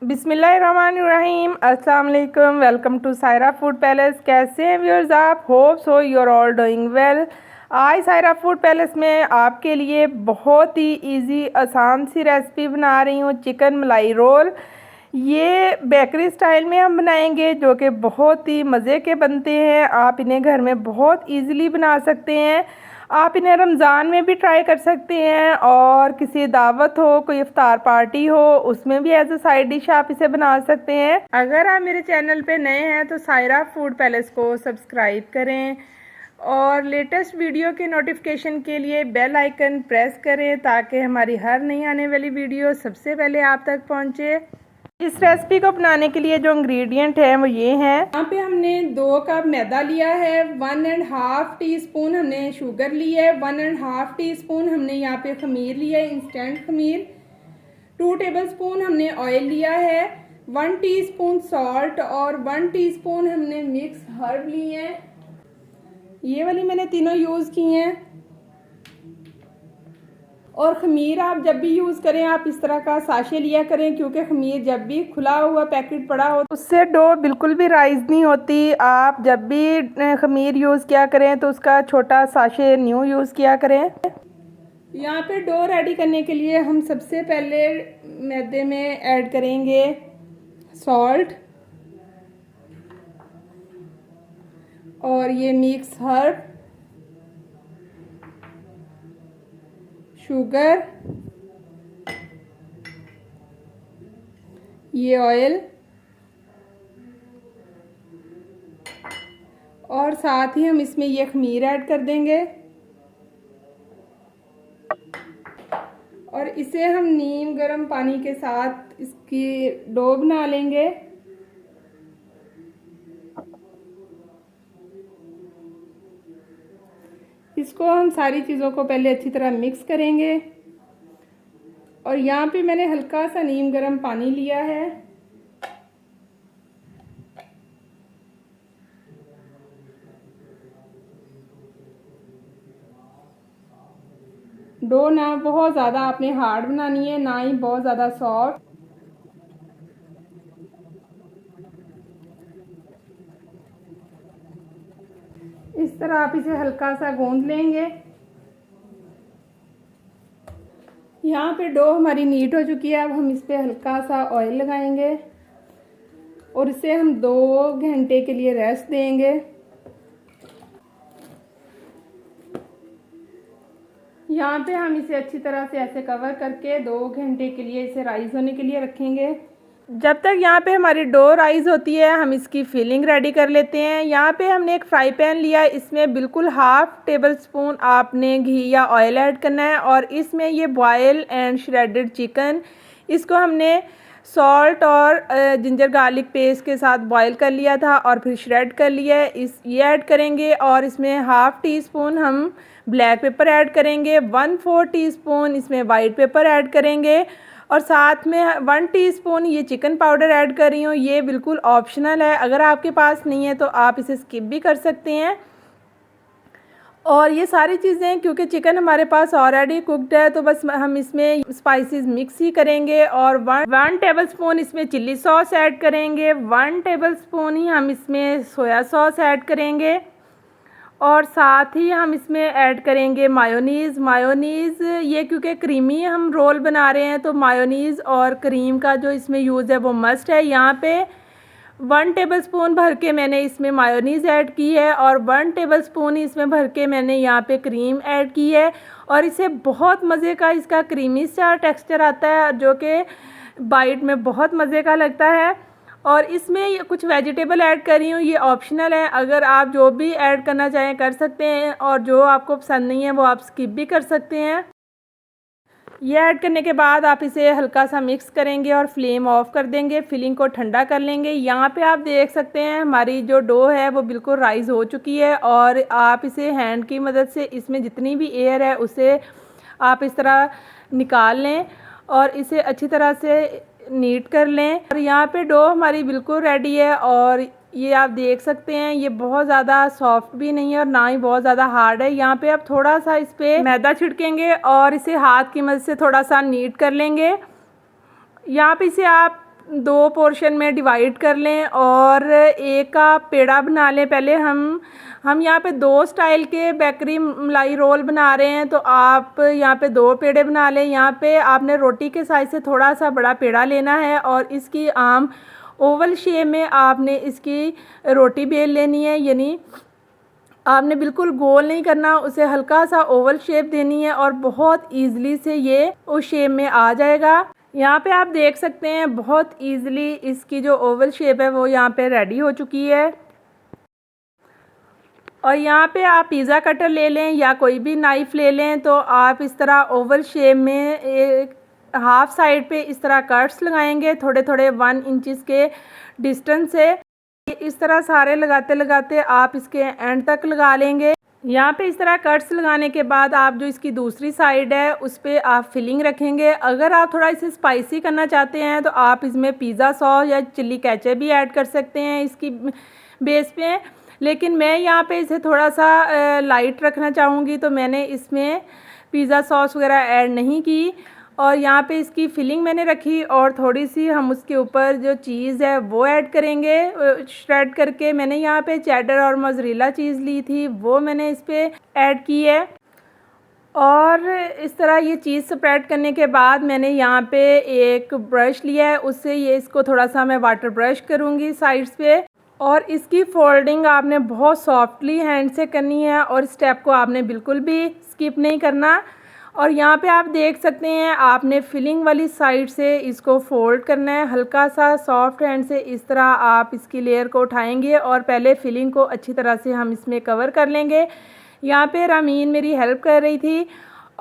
बिस्मिल्लाहिर्रहमानिर्रहीम। अस्सलाम वालेकुम। Welcome to Saira food palace. कैसे हैं व्यूअर्स आप? Hope so you are all doing well. आज सायरा फूड पैलेस में आपके लिए बहुत ही इजी आसान सी रेसिपी बना रही हूँ, चिकन मलाई रोल। ये बेकरी स्टाइल में हम बनाएंगे, जो कि बहुत ही मज़े के बनते हैं। आप इन्हें घर में बहुत ईज़िली बना सकते हैं। आप इन्हें रमज़ान में भी ट्राई कर सकते हैं, और किसी दावत हो, कोई इफ्तार पार्टी हो, उसमें भी एज अ साइड डिश आप इसे बना सकते हैं। अगर आप मेरे चैनल पे नए हैं तो सायरा फूड पैलेस को सब्सक्राइब करें और लेटेस्ट वीडियो के नोटिफिकेशन के लिए बेल आइकन प्रेस करें, ताकि हमारी हर नई आने वाली वीडियो सबसे पहले आप तक पहुँचे। इस रेसिपी को बनाने के लिए जो इंग्रेडिएंट हैं वो ये हैं। यहाँ पे हमने 2 कप मैदा लिया है, 1.5 टीस्पून हमने शुगर ली है, 1.5 टीस्पून हमने यहाँ पे खमीर लिया है, इंस्टेंट खमीर, 2 टेबलस्पून हमने ऑयल लिया है, 1 टीस्पून सॉल्ट और 1 टीस्पून हमने मिक्स हर्ब लिए हैं। ये वाली मैंने तीनों यूज़ की हैं। और खमीर आप जब भी यूज़ करें आप इस तरह का साशे लिया करें, क्योंकि खमीर जब भी खुला हुआ पैकेट पड़ा हो उससे डो बिल्कुल भी राइज नहीं होती। आप जब भी खमीर यूज़ किया करें तो उसका छोटा साशे न्यू यूज़ किया करें। यहाँ पे डो रेडी करने के लिए हम सबसे पहले मैदे में ऐड करेंगे सॉल्ट और ये मिक्स हर्ब, शुगर, ये ऑयल और साथ ही हम इसमें ये खमीर ऐड कर देंगे और इसे हम नीम गर्म पानी के साथ इसकी डो बना लेंगे। इसको हम सारी चीज़ों को पहले अच्छी तरह मिक्स करेंगे। और यहाँ पे मैंने हल्का सा नीम गर्म पानी लिया है। डो ना बहुत ज़्यादा आपने हार्ड बनानी है, ना ही बहुत ज़्यादा सॉफ्ट। इस तरह आप इसे हल्का सा गूंद लेंगे। यहाँ पे डो हमारी नीट हो चुकी है। अब हम इस पे हल्का सा ऑयल लगाएंगे और इसे हम 2 घंटे के लिए रेस्ट देंगे। यहाँ पे हम इसे अच्छी तरह से ऐसे कवर करके 2 घंटे के लिए इसे राइज होने के लिए रखेंगे। जब तक यहाँ पे हमारी डो राइज होती है हम इसकी फिलिंग रेडी कर लेते हैं। यहाँ पे हमने एक फ्राई पैन लिया है, इसमें बिल्कुल 1/2 टेबलस्पून आपने घी या ऑयल ऐड करना है और इसमें ये बॉयल एंड श्रेडेड चिकन, इसको हमने सॉल्ट और जिंजर गार्लिक पेस्ट के साथ बॉयल कर लिया था और फिर श्रेड कर लिया है। ये ऐड करेंगे और इसमें 1/2 टीस्पून हम ब्लैक पेपर ऐड करेंगे, 1/4 टीस्पून इसमें वाइट पेपर ऐड करेंगे और साथ में 1 टीस्पून ये चिकन पाउडर ऐड कर रही हूँ। ये बिल्कुल ऑप्शनल है, अगर आपके पास नहीं है तो आप इसे स्किप भी कर सकते हैं। और ये सारी चीज़ें क्योंकि चिकन हमारे पास ऑलरेडी कुकड है तो बस हम इसमें स्पाइसेस मिक्स ही करेंगे। और 1 टेबलस्पून इसमें चिल्ली सॉस ऐड करेंगे, 1 टेबलस्पून ही हम इसमें सोया सॉस ऐड करेंगे और साथ ही हम इसमें ऐड करेंगे मायोनीज़। ये क्योंकि क्रीमी हम रोल बना रहे हैं तो मायोनीज़ और क्रीम का जो इसमें यूज़ है वो मस्ट है। यहाँ पे 1 टेबलस्पून भर के मैंने इसमें मायोनीज़ ऐड की है और 1 टेबलस्पून इसमें भर के मैंने यहाँ पे क्रीम ऐड की है और इसे बहुत मज़े का इसका क्रीमी सा टेक्सचर आता है, जो कि बाइट में बहुत मज़े का लगता है। और इसमें कुछ वेजिटेबल ऐड कर रही हूँ, ये ऑप्शनल है, अगर आप जो भी ऐड करना चाहें कर सकते हैं और जो आपको पसंद नहीं है वो आप स्किप भी कर सकते हैं। ये ऐड करने के बाद आप इसे हल्का सा मिक्स करेंगे और फ्लेम ऑफ कर देंगे, फिलिंग को ठंडा कर लेंगे। यहाँ पे आप देख सकते हैं हमारी जो डो है वो बिल्कुल राइज हो चुकी है और आप इसे हैंड की मदद से इसमें जितनी भी एयर है उसे आप इस तरह निकाल लें और इसे अच्छी तरह से नीट कर लें। और यहाँ पे डो हमारी बिल्कुल रेडी है और ये आप देख सकते हैं ये बहुत ज़्यादा सॉफ्ट भी नहीं है और ना ही बहुत ज़्यादा हार्ड है। यहाँ पे आप थोड़ा सा इस पर मैदा छिड़केंगे और इसे हाथ की मदद से थोड़ा सा नीट कर लेंगे। यहाँ पे इसे आप दो पोर्शन में डिवाइड कर लें और एक का पेड़ा बना लें। पहले हम यहाँ पे दो स्टाइल के बेकरी मलाई रोल बना रहे हैं, तो आप यहाँ पे दो पेड़े बना लें। यहाँ पे आपने रोटी के साइज़ से थोड़ा सा बड़ा पेड़ा लेना है और इसकी आम ओवल शेप में आपने इसकी रोटी बेल लेनी है, यानी आपने बिल्कुल गोल नहीं करना, उसे हल्का सा ओवल शेप देनी है और बहुत ईज़िली से ये उस शेप में आ जाएगा। यहाँ पे आप देख सकते हैं बहुत ईज़िली इसकी जो ओवल शेप है वो यहाँ पे रेडी हो चुकी है। और यहाँ पे आप पिज़्ज़ा कटर ले लें या कोई भी नाइफ़ ले लें, तो आप इस तरह ओवल शेप में एक हाफ साइड पे इस तरह कट्स लगाएंगे थोड़े थोड़े 1 इंच के डिस्टेंस से। इस तरह सारे लगाते लगाते आप इसके एंड तक लगा लेंगे। यहाँ पे इस तरह कट्स लगाने के बाद आप जो इसकी दूसरी साइड है उस पर आप फिलिंग रखेंगे। अगर आप थोड़ा इसे स्पाइसी करना चाहते हैं तो आप इसमें पिज़्ज़ा सॉस या चिल्ली केचप भी ऐड कर सकते हैं इसकी बेस पे, लेकिन मैं यहाँ पे इसे थोड़ा सा लाइट रखना चाहूँगी, तो मैंने इसमें पिज़्ज़ा सॉस वगैरह ऐड नहीं की। और यहाँ पे इसकी फिलिंग मैंने रखी और थोड़ी सी हम उसके ऊपर जो चीज़ है वो ऐड करेंगे श्रेड करके। मैंने यहाँ पे चेडर और मोज़रेला चीज़ ली थी, वो मैंने इस पर ऐड की है। और इस तरह ये चीज़ स्प्रेड करने के बाद मैंने यहाँ पे एक ब्रश लिया है, उससे ये इसको थोड़ा सा मैं वाटर ब्रश करूँगी साइड्स पे। और इसकी फोल्डिंग आपने बहुत सॉफ्टली हैंड से करनी है और स्टेप को आपने बिल्कुल भी स्किप नहीं करना। और यहाँ पे आप देख सकते हैं आपने फिलिंग वाली साइड से इसको फोल्ड करना है, हल्का सा सॉफ्ट हैंड से इस तरह आप इसकी लेयर को उठाएंगे और पहले फिलिंग को अच्छी तरह से हम इसमें कवर कर लेंगे। यहाँ पे रामीन मेरी हेल्प कर रही थी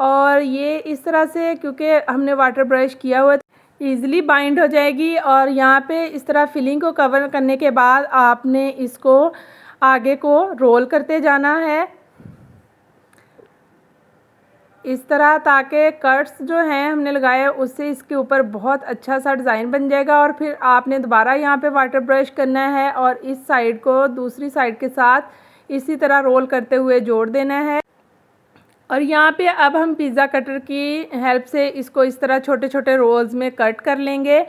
और ये इस तरह से क्योंकि हमने वाटर ब्रश किया हुआ ईज़िली बाइंड हो जाएगी। और यहाँ पे इस तरह फिलिंग को कवर करने के बाद आपने इसको आगे को रोल करते जाना है इस तरह, ताकि कट्स जो हैं हमने लगाए उससे इसके ऊपर बहुत अच्छा सा डिज़ाइन बन जाएगा। और फिर आपने दोबारा यहाँ पे वाटर ब्रश करना है और इस साइड को दूसरी साइड के साथ इसी तरह रोल करते हुए जोड़ देना है। और यहाँ पे अब हम पिज़्ज़ा कटर की हेल्प से इसको इस तरह छोटे छोटे रोल्स में कट कर लेंगे।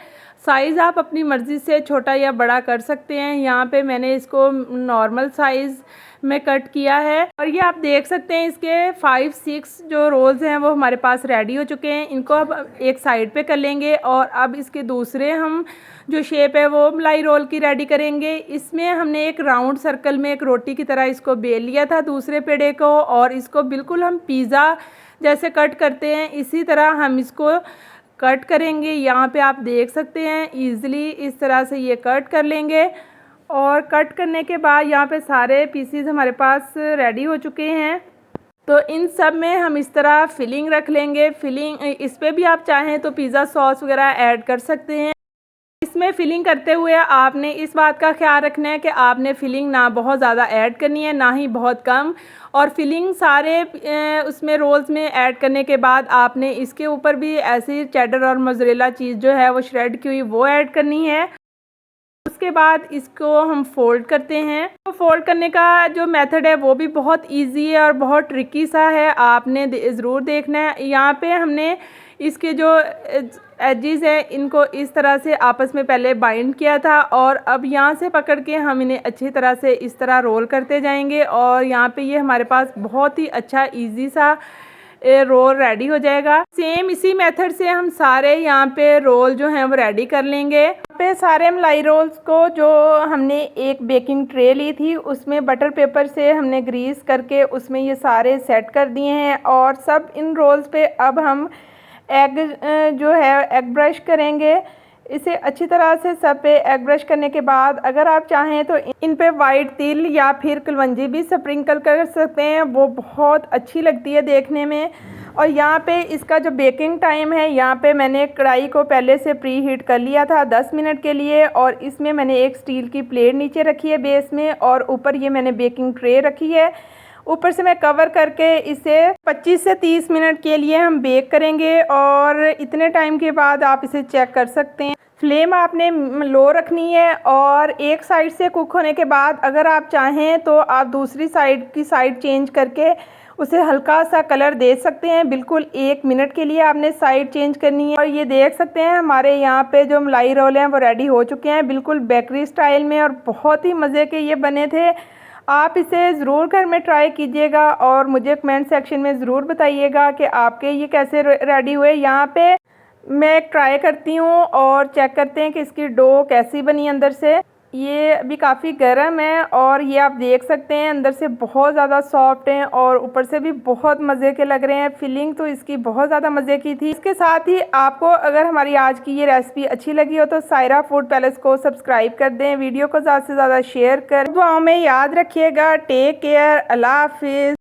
साइज़ आप अपनी मर्ज़ी से छोटा या बड़ा कर सकते हैं। यहाँ पे मैंने इसको नॉर्मल साइज़ में कट किया है। और ये आप देख सकते हैं इसके 5-6 जो रोल्स हैं वो हमारे पास रेडी हो चुके हैं। इनको अब एक साइड पे कर लेंगे और अब इसके दूसरे हम जो शेप है वो मलाई रोल की रेडी करेंगे। इसमें हमने एक राउंड सर्कल में एक रोटी की तरह इसको बेल लिया था दूसरे पेड़े को, और इसको बिल्कुल हम पिज़्ज़ा जैसे कट करते हैं इसी तरह हम इसको कट करेंगे। यहाँ पे आप देख सकते हैं ईज़िली इस तरह से ये कट कर लेंगे। और कट करने के बाद यहाँ पे सारे पीसीज हमारे पास रेडी हो चुके हैं। तो इन सब में हम इस तरह फिलिंग रख लेंगे। फिलिंग इस पर भी आप चाहें तो पिज़्ज़ा सॉस वगैरह ऐड कर सकते हैं। इसमें फिलिंग करते हुए आपने इस बात का ख्याल रखना है कि आपने फिलिंग ना बहुत ज़्यादा ऐड करनी है ना ही बहुत कम। और फिलिंग सारे उसमें रोल्स में ऐड करने के बाद आपने इसके ऊपर भी ऐसी चेडर और मोज़रेला चीज़ जो है वो श्रेड की हुई वो ऐड करनी है। उसके बाद इसको हम फोल्ड करते हैं। तो फोल्ड करने का जो मेथड है वो भी बहुत इजी है और बहुत ट्रिकी सा है, आपने ज़रूर देखना है। यहाँ पे हमने इसके जो एजेस हैं इनको इस तरह से आपस में पहले बाइंड किया था और अब यहाँ से पकड़ के हम इन्हें अच्छी तरह से इस तरह रोल करते जाएंगे। और यहाँ पे ये हमारे पास बहुत ही अच्छा इजी सा रोल रेडी हो जाएगा। सेम इसी मेथड से हम सारे यहाँ पे रोल जो हैं वो रेडी कर लेंगे। यहाँ पे सारे मलाई रोल्स को जो हमने एक बेकिंग ट्रे ली थी उसमें बटर पेपर से हमने ग्रीस करके उसमें ये सारे सेट कर दिए हैं। और सब इन रोल्स पे अब हम एग जो है एग ब्रश करेंगे। इसे अच्छी तरह से सब पे एग ब्रश करने के बाद अगर आप चाहें तो इन पे वाइट तिल या फिर कलवंजी भी स्प्रिंकल कर सकते हैं, वो बहुत अच्छी लगती है देखने में। और यहाँ पे इसका जो बेकिंग टाइम है, यहाँ पे मैंने कढ़ाई को पहले से प्री हीट कर लिया था 10 मिनट के लिए। और इसमें मैंने एक स्टील की प्लेट नीचे रखी है बेस में और ऊपर ये मैंने बेकिंग ट्रे रखी है। ऊपर से मैं कवर करके इसे 25 से 30 मिनट के लिए हम बेक करेंगे। और इतने टाइम के बाद आप इसे चेक कर सकते हैं। फ्लेम आपने लो रखनी है और एक साइड से कुक होने के बाद अगर आप चाहें तो आप दूसरी साइड की साइड चेंज करके उसे हल्का सा कलर दे सकते हैं। बिल्कुल 1 मिनट के लिए आपने साइड चेंज करनी है। और ये देख सकते हैं हमारे यहाँ पे जो मलाई रोल हैं वो रेडी हो चुके हैं, बिल्कुल बेकरी स्टाइल में, और बहुत ही मज़े के ये बने थे। आप इसे ज़रूर घर में ट्राई कीजिएगा और मुझे कमेंट सेक्शन में ज़रूर बताइएगा कि आपके ये कैसे रेडी हुए। यहाँ पे मैं ट्राई करती हूँ और चेक करते हैं कि इसकी डो कैसी बनी अंदर से। ये अभी काफ़ी गर्म है और ये आप देख सकते हैं अंदर से बहुत ज़्यादा सॉफ्ट हैं और ऊपर से भी बहुत मज़े के लग रहे हैं। फिलिंग तो इसकी बहुत ज़्यादा मज़े की थी। इसके साथ ही आपको अगर हमारी आज की ये रेसिपी अच्छी लगी हो तो सायरा फूड पैलेस को सब्सक्राइब कर दें, वीडियो को ज़्यादा से ज़्यादा शेयर कर, दुआओं में याद रखिएगा। टेक केयर, अल्लाह हाफिज़।